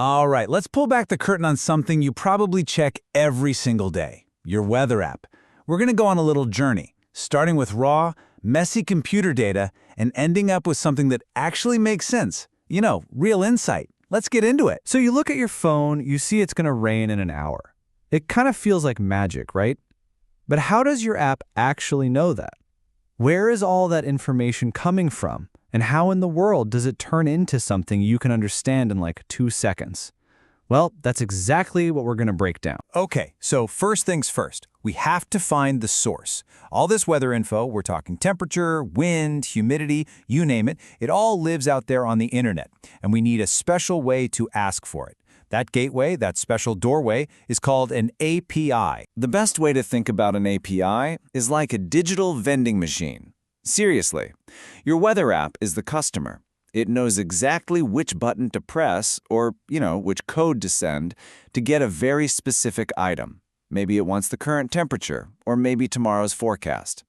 All right, let's pull back the curtain on something you probably check every single day, your weather app. We're going to go on a little journey, starting with raw, messy computer data and ending up with something that actually makes sense. You know, real insight. Let's get into it. So you look at your phone, you see it's going to rain in an hour. It kind of feels like magic, right? But how does your app actually know that? Where is all that information coming from? And how in the world does it turn into something you can understand in like 2 seconds? Well, that's exactly what we're going to break down. Okay, so first things first, we have to find the source. All this weather info, we're talking temperature, wind, humidity, you name it, it all lives out there on the internet, and we need a special way to ask for it. That gateway, that special doorway, is called an API. The best way to think about an API is like a digital vending machine. Seriously, your weather app is the customer. It knows exactly which button to press or, which code to send to get a very specific item. Maybe it wants the current temperature or maybe tomorrow's forecast.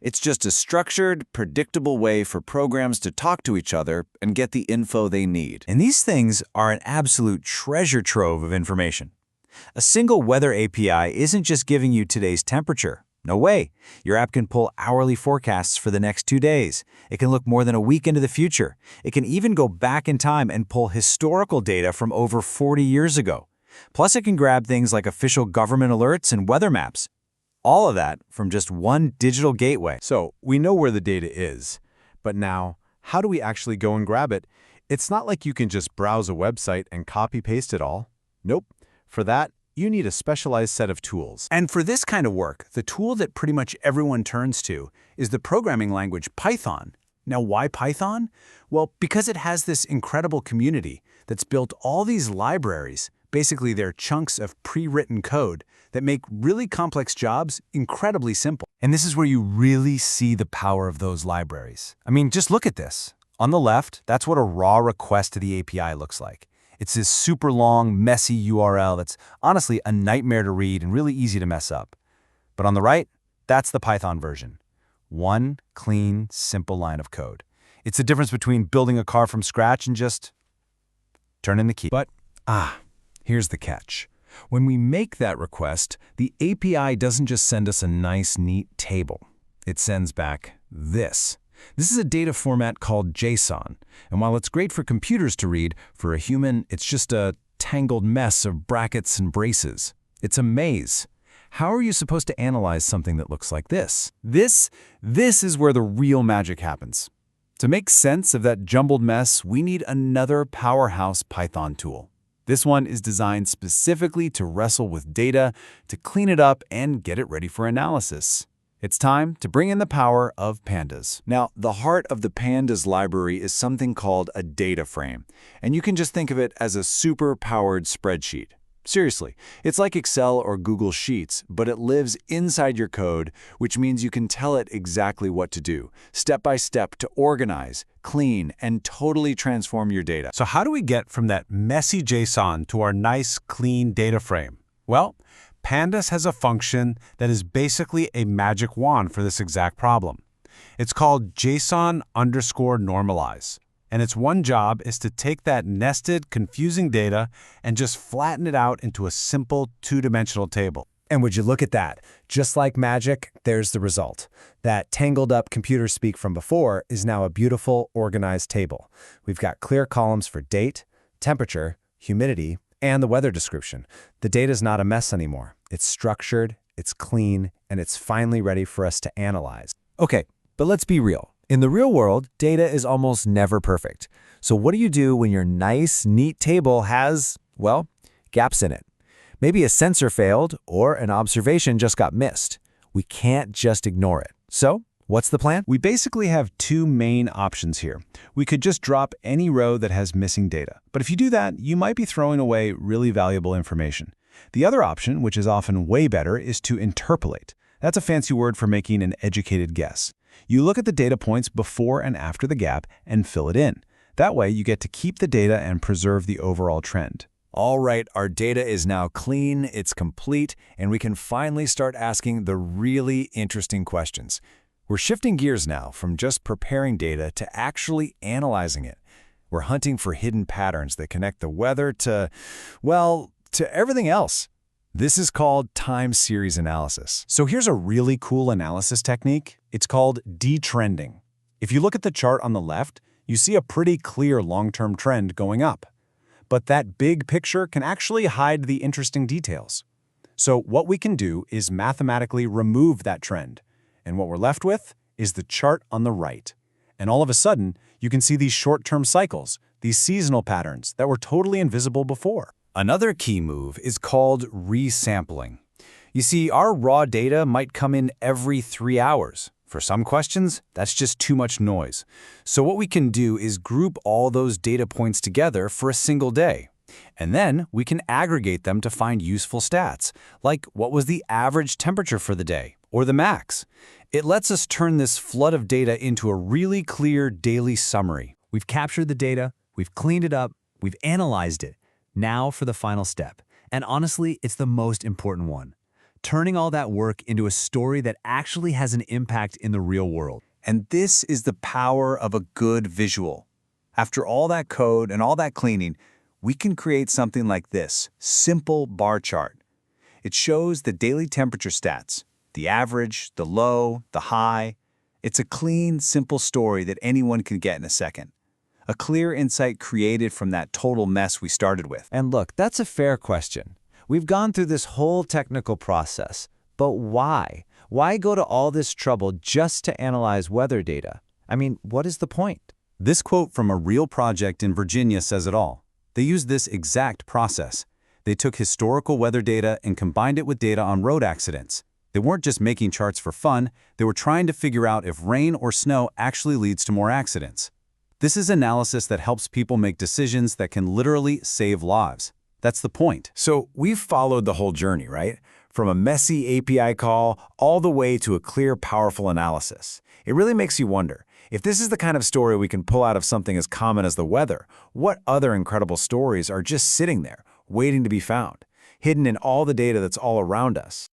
It's just a structured, predictable way for programs to talk to each other and get the info they need. And these things are an absolute treasure trove of information. A single weather API isn't just giving you today's temperature. No way. Your app can pull hourly forecasts for the next 2 days. It can look more than a week into the future. It can even go back in time and pull historical data from over 40 years ago. Plus, it can grab things like official government alerts and weather maps. All of that from just one digital gateway. So we know where the data is, but now, how do we actually go and grab it? It's not like you can just browse a website and copy-paste it all. Nope. For that, you need a specialized set of tools. And for this kind of work, the tool that pretty much everyone turns to is the programming language Python. Now, why Python? Well, because it has this incredible community that's built all these libraries. Basically, they're chunks of pre-written code that make really complex jobs incredibly simple. And this is where you really see the power of those libraries. I mean, just look at this. On the left, that's what a raw request to the API looks like. It's this super long, messy URL that's honestly a nightmare to read and really easy to mess up. But on the right, that's the Python version. One clean, simple line of code. It's the difference between building a car from scratch and just turning the key. But, here's the catch. When we make that request, the API doesn't just send us a nice, neat table. It sends back this. This is a data format called JSON, and while it's great for computers to read, for a human, it's just a tangled mess of brackets and braces. It's a maze. How are you supposed to analyze something that looks like this? This is where the real magic happens. To make sense of that jumbled mess, we need another powerhouse Python tool. This one is designed specifically to wrestle with data, to clean it up, and get it ready for analysis. It's time to bring in the power of pandas. Now, the heart of the pandas library is something called a data frame, and you can just think of it as a super-powered spreadsheet. Seriously, it's like Excel or Google Sheets, but it lives inside your code, which means you can tell it exactly what to do, step by step, to organize, clean, and totally transform your data. So how do we get from that messy JSON to our nice, clean data frame? Well, Pandas has a function that is basically a magic wand for this exact problem. It's called JSON_normalize. And its one job is to take that nested, confusing data and just flatten it out into a simple two-dimensional table. And would you look at that? Just like magic, there's the result. That tangled up computer speak from before is now a beautiful, organized table. We've got clear columns for date, temperature, humidity, and the weather description. The data's not a mess anymore. It's structured, it's clean, and it's finally ready for us to analyze. Okay, but let's be real. In the real world, data is almost never perfect. So what do you do when your nice, neat table has, well, gaps in it? Maybe a sensor failed or an observation just got missed. We can't just ignore it. So, what's the plan? We basically have two main options here. We could just drop any row that has missing data. But if you do that, you might be throwing away really valuable information. The other option, which is often way better, is to interpolate. That's a fancy word for making an educated guess. You look at the data points before and after the gap and fill it in. That way, you get to keep the data and preserve the overall trend. All right, our data is now clean, it's complete, and we can finally start asking the really interesting questions. We're shifting gears now from just preparing data to actually analyzing it. We're hunting for hidden patterns that connect the weather to, well, to everything else. This is called time series analysis. So here's a really cool analysis technique. It's called detrending. If you look at the chart on the left, you see a pretty clear long-term trend going up. But that big picture can actually hide the interesting details. So what we can do is mathematically remove that trend. And what we're left with is the chart on the right. And all of a sudden, you can see these short-term cycles, these seasonal patterns that were totally invisible before. Another key move is called resampling. You see, our raw data might come in every 3 hours. For some questions, that's just too much noise. So what we can do is group all those data points together for a single day. And then we can aggregate them to find useful stats, like what was the average temperature for the day, or the max. It lets us turn this flood of data into a really clear daily summary. We've captured the data, we've cleaned it up, we've analyzed it. Now for the final step. And honestly, it's the most important one. Turning all that work into a story that actually has an impact in the real world. And this is the power of a good visual. After all that code and all that cleaning, we can create something like this simple bar chart. It shows the daily temperature stats, the average, the low, the high. It's a clean, simple story that anyone can get in a second. A clear insight created from that total mess we started with. And look, that's a fair question. We've gone through this whole technical process, but why? Why go to all this trouble just to analyze weather data? I mean, what is the point? This quote from a real project in Virginia says it all. They used this exact process. They took historical weather data and combined it with data on road accidents. They weren't just making charts for fun, they were trying to figure out if rain or snow actually leads to more accidents. This is analysis that helps people make decisions that can literally save lives. That's the point. So we've followed the whole journey, right? From a messy API call all the way to a clear, powerful analysis. It really makes you wonder, if this is the kind of story we can pull out of something as common as the weather, what other incredible stories are just sitting there, waiting to be found, hidden in all the data that's all around us?